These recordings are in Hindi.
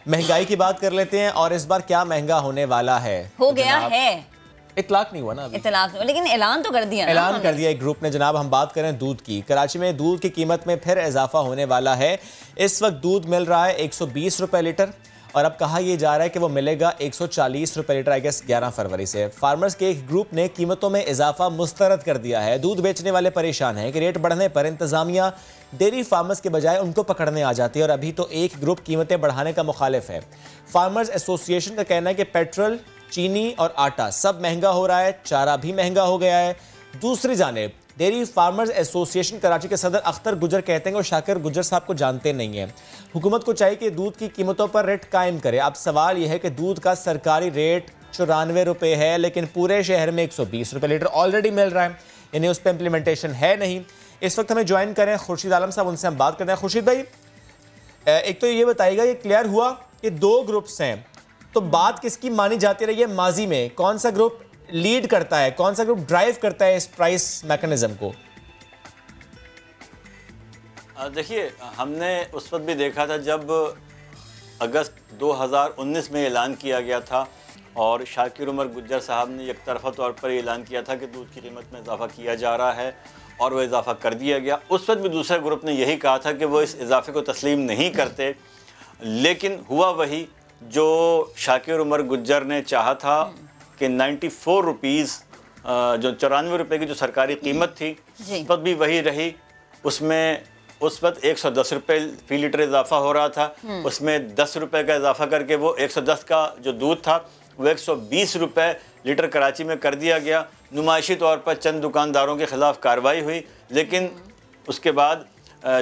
महंगाई की बात कर लेते हैं और इस बार क्या महंगा होने वाला है। हो गया है, इतलाक नहीं हुआ ना अभी, इतलाक नहीं, लेकिन ऐलान तो कर दिया ना, ऐलान कर दिया एक ग्रुप ने। जनाब हम बात करें दूध की, कराची में दूध की कीमत में फिर इजाफा होने वाला है। इस वक्त दूध मिल रहा है 120 रुपए लीटर और अब कहा यह जा रहा है कि वो मिलेगा 140 रुपए लीटर आई गेस 11 फरवरी से। फार्मर्स के एक ग्रुप ने कीमतों में इजाफा मुस्तरद कर दिया है। दूध बेचने वाले परेशान हैं कि रेट बढ़ने पर इंतजामिया डेयरी फार्मर्स के बजाय उनको पकड़ने आ जाती है और अभी तो एक ग्रुप कीमतें बढ़ाने का मुखालिफ है। फार्मर्स एसोसिएशन का कहना है कि पेट्रोल, चीनी और आटा सब महंगा हो रहा है, चारा भी महंगा हो गया है। दूसरी जानिब डेयरी फार्मर्स एसोसिएशन कराची के सदर अख्तर गुजर कहते हैं और शाकिर गुजर साहब को जानते नहीं है, हुकूमत को चाहिए कि दूध की कीमतों पर रेट कायम करे। अब सवाल यह है कि दूध का सरकारी रेट 94 रुपये है लेकिन पूरे शहर में 120 रुपये लीटर ऑलरेडी मिल रहा है, यानी उस पर इम्प्लीमेंटेशन है नहीं। इस वक्त हमें ज्वाइन करें खुर्शीद आलम साहब, उनसे हम बात करते हैं। खुर्शीद भाई, एक तो ये बताइएगा, ये क्लियर हुआ कि दो ग्रुप्स हैं, तो बात किसकी मानी जाती रही है माजी में? कौन सा ग्रुप लीड करता है, कौन सा ग्रुप ड्राइव करता है इस प्राइस मैकेनिज्म को? देखिए, हमने उस वक्त भी देखा था जब अगस्त 2019 में ऐलान किया गया था और शाकिर उमर गुज्जर साहब ने एक तरफा तौर पर ऐलान किया था कि दूध की कीमत में इजाफा किया जा रहा है और वह इजाफा कर दिया गया। उस वक्त भी दूसरे ग्रुप ने यही कहा था कि वो इस इजाफे को तस्लीम नहीं करते, लेकिन हुआ वही जो शाकिर उमर गुज्जर ने चाहा था कि 94 रुपीज़ जो 94 रुपये की जो सरकारी कीमत थी उस वक्त भी वही रही। उसमें उस वक्त 110 रुपये फी लीटर इजाफा हो रहा था, उसमें 10 रुपये का इजाफा करके वो 110 का जो दूध था वो 120 रुपये लीटर कराची में कर दिया गया। नुमाइशी तौर पर चंद दुकानदारों के ख़िलाफ़ कार्रवाई हुई, लेकिन उसके बाद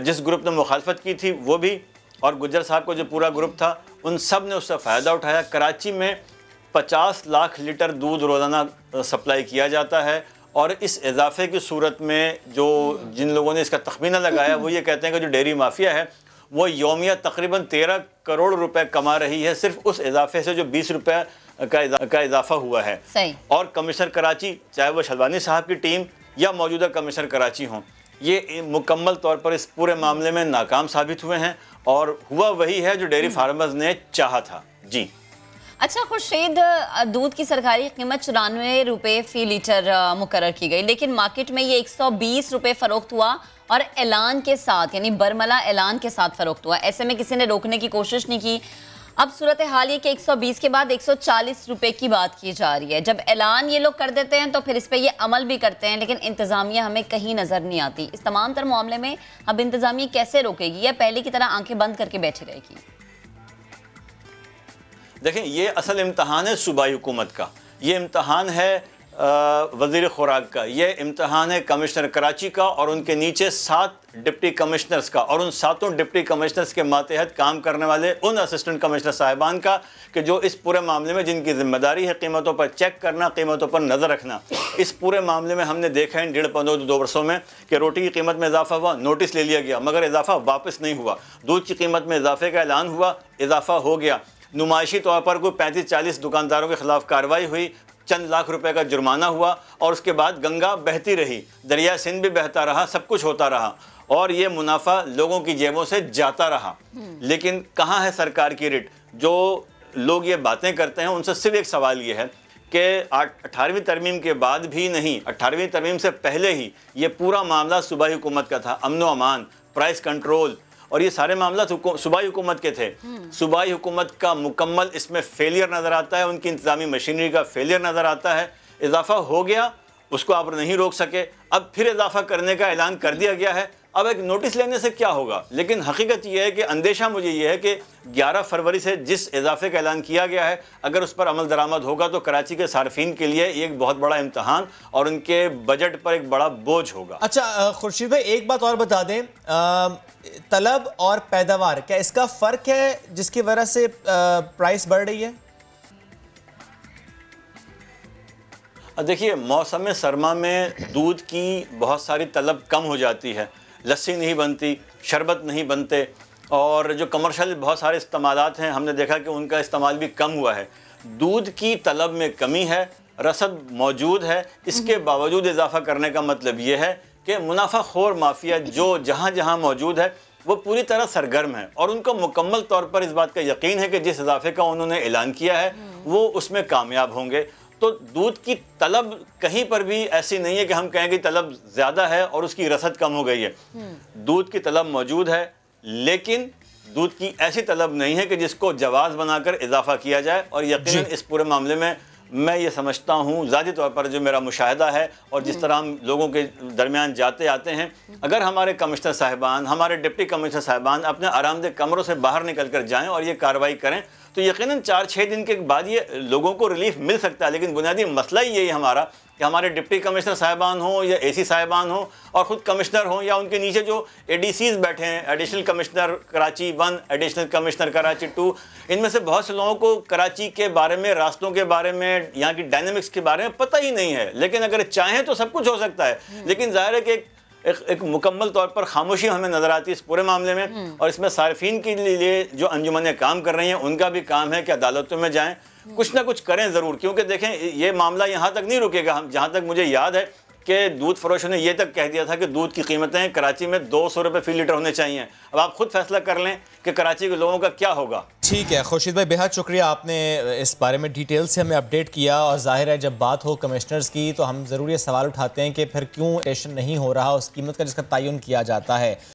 जिस ग्रुप ने मुखालफत की थी वो भी और गुज्जर साहब को जो पूरा ग्रुप था उन सब ने उससे फ़ायदा उठाया। कराची में 50 लाख लीटर दूध रोज़ाना सप्लाई किया जाता है और इस इजाफे की सूरत में जो जिन लोगों ने इसका तखमीना लगाया वो ये कहते हैं कि जो डेयरी माफिया है वो यौमिया तकरीबन 13 करोड़ रुपए कमा रही है सिर्फ उस इजाफे से जो 20 रुपये का इजाफा हुआ है। सही। और कमिश्नर कराची, चाहे वो शलवानी साहब की टीम या मौजूदा कमिश्नर कराची हों, ये मुकम्मल तौर पर इस पूरे मामले में नाकाम साबित हुए हैं और हुआ वही है जो डेयरी फार्मर्स ने चाहा था। जी अच्छा खुर्शीद, दूध की सरकारी कीमत 94 रुपये फ़ी लीटर मुकर्रर की गई, लेकिन मार्केट में ये 120 रुपये फ़रोख्त हुआ और ऐलान के साथ, यानी बरमला ऐलान के साथ फ़रोख्त हुआ। ऐसे में किसी ने रोकने की कोशिश नहीं की। अब सूरत हाल ये कि 120 के बाद 140 रुपये की बात की जा रही है। जब ऐलान ये लोग कर देते हैं तो फिर इस पर ये अमल भी करते हैं, लेकिन इंतज़ामिया हमें कहीं नज़र नहीं आती। इस तमाम तर मामले में अब इंतज़ामिया कैसे रोकेगी या पहले की तरह आंखें बंद करके बैठी रहेगी? देखें, ये असल इम्तहान है सूबाई हुकूमत का, ये इम्तहान है वज़ीर खुराक का, ये इम्तहान है कमिश्नर कराची का और उनके नीचे 7 डिप्टी कमिश्नर्स का और उन 7 डिप्टी कमिश्नर्स के मातहत काम करने वाले उन असिस्टेंट कमिश्नर साहिबान का कि जो इस पूरे मामले में जिनकी जिम्मेदारी है कीमतों पर चेक करना, कीमतों पर नज़र रखना। इस पूरे मामले में हमने देखा है इन 1.5-2 वर्षों में कि रोटी की कीमत में इजाफा हुआ, नोटिस ले लिया गया, मगर इजाफा वापस नहीं हुआ। दूध की कीमत में इजाफे का ऐलान हुआ, इजाफा हो गया। नुमाइशी तौर पर कोई 35-40 दुकानदारों के खिलाफ कार्रवाई हुई, चंद लाख रुपए का जुर्माना हुआ और उसके बाद गंगा बहती रही, दरिया सिंध भी बहता रहा, सब कुछ होता रहा और ये मुनाफा लोगों की जेबों से जाता रहा। लेकिन कहाँ है सरकार की रिट? जो लोग ये बातें करते हैं उनसे सिर्फ एक सवाल ये है कि 18वीं तरमीम के बाद भी नहीं, 18वीं तरमीम से पहले ही ये पूरा मामला सूबाई हुकूमत का था। अमन व अमान, प्राइस कंट्रोल और ये सारे मामला सूबाई हुकूमत के थे। सूबाई हुकूमत का मुकम्मल इसमें फेलियर नज़र आता है, उनकी इंतजामी मशीनरी का फेलियर नज़र आता है। इजाफा हो गया, उसको आप नहीं रोक सके, अब फिर इजाफा करने का ऐलान कर दिया गया है। अब एक नोटिस लेने से क्या होगा? लेकिन हकीकत यह है कि अंदेशा मुझे यह है कि 11 फरवरी से जिस इजाफे का ऐलान किया गया है, अगर उस पर अमल दरामद होगा तो कराची के सार्फिन के लिए एक बहुत बड़ा इम्तहान और उनके बजट पर एक बड़ा बोझ होगा। अच्छा खुर्शीद भाई, एक बात और बता दें, तलब और पैदावार, क्या इसका फ़र्क है जिसकी वजह से प्राइस बढ़ रही है? देखिए, मौसम सरमा में दूध की बहुत सारी तलब कम हो जाती है, लस्सी नहीं बनती, शरबत नहीं बनते और जो कमर्शियल बहुत सारे इस्तेमालात हैं हमने देखा कि उनका इस्तेमाल भी कम हुआ है। दूध की तलब में कमी है, रसद मौजूद है, इसके बावजूद इजाफा करने का मतलब ये है कि मुनाफा खोर माफिया जो जहाँ जहाँ मौजूद है वो पूरी तरह सरगर्म है और उनको मुकम्मल तौर पर इस बात का यकीन है कि जिस इजाफे का उन्होंने ऐलान किया है वो उसमें कामयाब होंगे। तो दूध की तलब कहीं पर भी ऐसी नहीं है कि हम कहें कि तलब ज़्यादा है और उसकी रसद कम हो गई है। दूध की तलब मौजूद है, लेकिन दूध की ऐसी तलब नहीं है कि जिसको जवाज़ बनाकर इजाफा किया जाए। और यकीनन इस पूरे मामले में मैं ये समझता हूँ, ज़ाती तौर पर जो मेरा मुशाहिदा है और जिस तरह हम लोगों के दरमियान जाते आते हैं, अगर हमारे कमिश्नर साहिबान, हमारे डिप्टी कमिश्नर साहिबान अपने आरामदेह कमरों से बाहर निकल कर जाएँ और ये कार्रवाई करें तो यकीनन 4-6 दिन के बाद ये लोगों को रिलीफ मिल सकता है। लेकिन बुनियादी मसला ही यही हमारा कि हमारे डिप्टी कमिश्नर साहिबान हों या एसी साहिबान हों और ख़ुद कमिश्नर हों या उनके नीचे जो एडीसीज बैठे हैं, additional commissioner Karachi 1, additional commissioner Karachi 2, इनमें से बहुत से लोगों को कराची के बारे में, रास्तों के बारे में, यहाँ की डायनेमिक्स के बारे में पता ही नहीं है। लेकिन अगर चाहें तो सब कुछ हो सकता है। लेकिन ज़ाहिर है कि एक मुकम्मल तौर पर खामोशी हमें नज़र आती है इस पूरे मामले में। और इसमें सार्फिन के लिए जो अंजुमनें काम कर रही हैं उनका भी काम है कि अदालतों में जाएं, कुछ ना कुछ करें ज़रूर, क्योंकि देखें ये मामला यहाँ तक नहीं रुकेगा। हम जहाँ तक मुझे याद है कि दूध फरोशों ने ये तक कह दिया था कि दूध की कीमतें कराची में 200 रुपये फ़ी लीटर होने चाहिए। अब आप खुद फैसला कर लें कि कराची के लोगों का क्या होगा। ठीक है खुर्शीद भाई, बेहद शुक्रिया, आपने इस बारे में डिटेल से हमें अपडेट किया। और जाहिर है जब बात हो कमिश्नर्स की तो हम ज़रूर ये सवाल उठाते हैं कि फिर क्यों टेशन नहीं हो रहा उस कीमत का जिसका तयन किया जाता है।